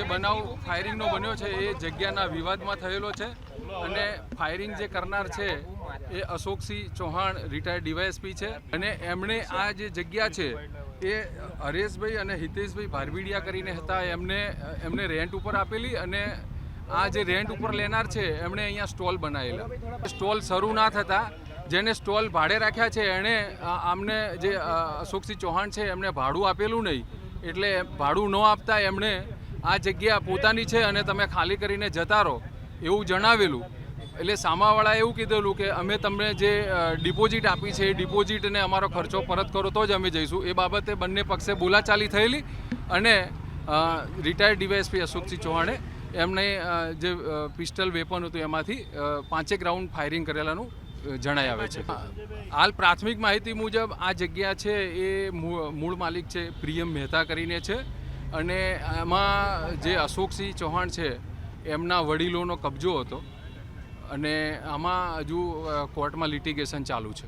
જે બનાવ ફાયરિંગનો બન્યો છે એ જગ્યાના વિવાદમાં થયેલો છે અને ફાયરિંગ જે કરનાર છે એ અશોકસિંહ ચૌહાણ રિટાયર્ડ ડીવાયએસપી છે અને એમણે આ જે જગ્યા છે એ હરેશભાઈ અને હિતેશભાઈ ભારવીડિયા કરીને હતા એમને રેન્ટ ઉપર આપેલી અને આ જે રેન્ટ ઉપર લેનાર છે એમણે અહીંયા સ્ટોલ બનાવેલા. સ્ટોલ શરૂ ના થતા જેને સ્ટોલ ભાડે રાખ્યા છે એણે આમને જે અશોકસિંહ ચૌહાણ છે એમને ભાડું આપેલું નહીં, એટલે ભાડું ન આપતા એમણે આ જગ્યા પોતાની છે અને તમે ખાલી કરીને જતા રહો એવું જણાવેલું. એટલે સામાવાળાએ એવું કીધેલું કે અમે તમને જે ડિપોઝિટ આપી છે એ ડિપોઝિટને અમારો ખર્ચો પરત કરો તો જ અમે જઈશું. એ બાબતે બંને પક્ષે બોલાચાલી થયેલી અને રિટાયર્ડ ડીવાયએસપી અશોકસિંહ ચૌહાણે એમને જે પિસ્ટલ વેપન હતું એમાંથી 5 રાઉન્ડ ફાયરિંગ કરેલાનું જણાઈ આવે છે. હાલ પ્રાથમિક માહિતી મુજબ આ જગ્યા છે એ મૂળ માલિક છે પ્રિયમ મહેતા કરીને છે અને એમાં જે અશોકસિંહ ચૌહાણ છે એમના વડીલોનો કબજો હતો અને આમાં હજુ કોર્ટમાં લિટિગેશન ચાલુ છે.